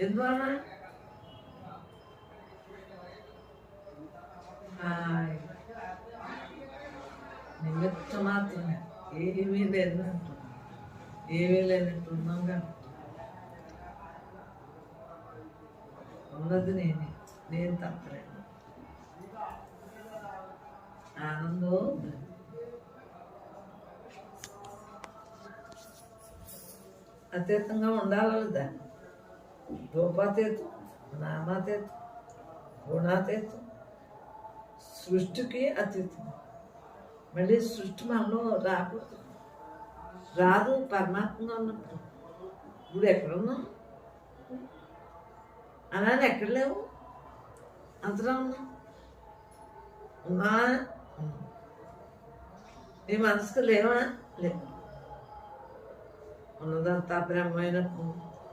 ఎందువలన నిమిత్త మాత్రమే ఏమీ లేదంటున్నాం, ఏమీ లేనట్టున్నాం కాబట్టి ఉన్నది నేను తప్పలేదు. ఆనందం అతీతంగా ఉండాలి కదా. రూపాతీతం, నామాతీతం, గుణాతీతం, సృష్టికి అతీతం. మళ్ళీ సృష్టి మనలో రాకూడదు, రాదు. పరమాత్మగా ఉన్నప్పుడు ఇప్పుడు ఎక్కడున్నాం? అలానే ఎక్కడ లేవు, అంతలో ఉన్నాం. ఉన్నా నీ మనసుకు లేవా? లేవు. ఉన్నదంతా బ్రహ్మైనప్పుడు